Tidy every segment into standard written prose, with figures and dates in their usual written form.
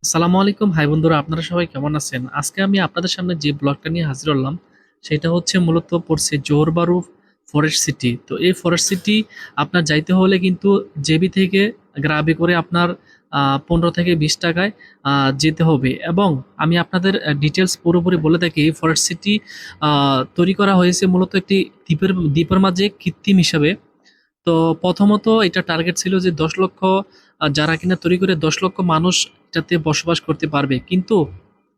আসসালামু আলাইকুম। হাই বন্ধুরা, আপনারা সবাই কেমন আছেন? আজকে আমি আপনাদের সামনে যে ব্লগটা নিয়ে হাজির হলাম, সেটা হচ্ছে মূলত পড়ছে জোহরবারু ফরেস্ট সিটি। তো এই ফরেস্ট সিটি আপনার যাইতে হলে কিন্তু জেবি থেকে গ্রাবে করে আপনার ১৫ থেকে ২০ টাকায় যেতে হবে। এবং আমি আপনাদের ডিটেইলস পুরোপুরি বলে থাকি, এই ফরেস্ট সিটি তৈরি করা হয়েছে মূলত একটি দ্বীপের মাঝে কৃত্রিম হিসাবে। তো প্রথমত এটা টার্গেট ছিল যে ১০ লক্ষ, যারা কিনা তৈরি করে ১০ লক্ষ মানুষ এটাতে বসবাস করতে পারবে, কিন্তু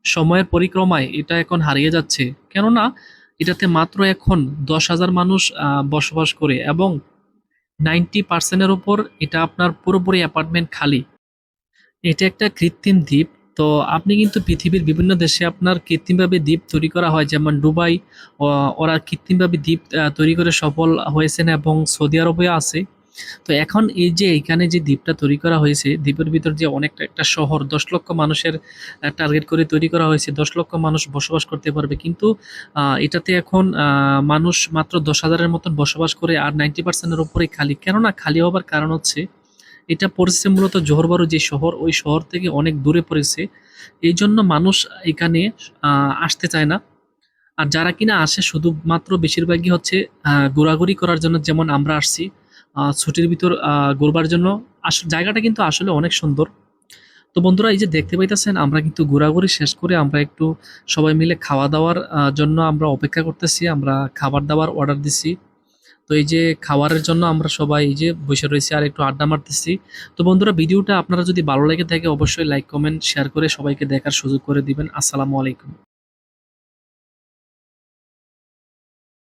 সময়ের পরিক্রমায় এটা এখন হারিয়ে যাচ্ছে। কেননা এটাতে মাত্র এখন ১০,০০০ মানুষ বসবাস করে, এবং 90% উপর এটা আপনার পুরোপুরি অ্যাপার্টমেন্ট খালি। এটা একটা কৃত্রিম দ্বীপ। তো আপনি কিন্তু পৃথিবীর বিভিন্ন দেশে আপনার কৃত্রিমভাবে দ্বীপ তৈরি করা হয়, যেমন দুবাই, ওরা কৃত্রিমভাবে দ্বীপ তৈরি করে সফল হয়েছেন, এবং সৌদি আরবেও আছে। তো এখন এই যে এইখানে যে দ্বীপটা তৈরি করা হয়েছে, দ্বীপের ভিতর যে অনেকটা একটা শহর ১০ লক্ষ মানুষের টার্গেট করে তৈরি করা হয়েছে, ১০ লক্ষ মানুষ বসবাস করতে পারবে, কিন্তু এটাতে এখন মানুষ মাত্র ১০,০০০-এর মতন বসবাস করে, আর 90%-এর উপরেই খালি। কেননা খালি হবার কারণ হচ্ছে এটা পড়েছে মূলত জোহরবারু যে শহর, ওই শহর থেকে অনেক দূরে পড়েছে। এই জন্য মানুষ এখানে আসতে চায় না। আর যারা কিনা আসে শুধুমাত্র বেশিরভাগই হচ্ছে ঘোরাঘুরি করার জন্য, যেমন আমরা আসছি ছুটির ভিতর ঘুরবার জন্য। জায়গাটা কিন্তু আসলে অনেক সুন্দর। তো বন্ধুরা, এই যে দেখতে পাইতেছেন, আমরা কিন্তু ঘোরাঘুরি শেষ করে আমরা একটু সবাই মিলে খাওয়া দাওয়ার জন্য আমরা অপেক্ষা করতেছি। আমরা খাবার দাবার অর্ডার দিছি। তো এই যে খাবারের জন্য আমরা সবাই এই যে বসে রয়েছি আর একটু আড্ডা মারতেছি। তো বন্ধুরা, ভিডিওটা আপনারা যদি ভালো লেগে থাকে অবশ্যই লাইক কমেন্ট শেয়ার করে সবাইকে দেখার সুযোগ করে দিবেন। আসসালামু আলাইকুম।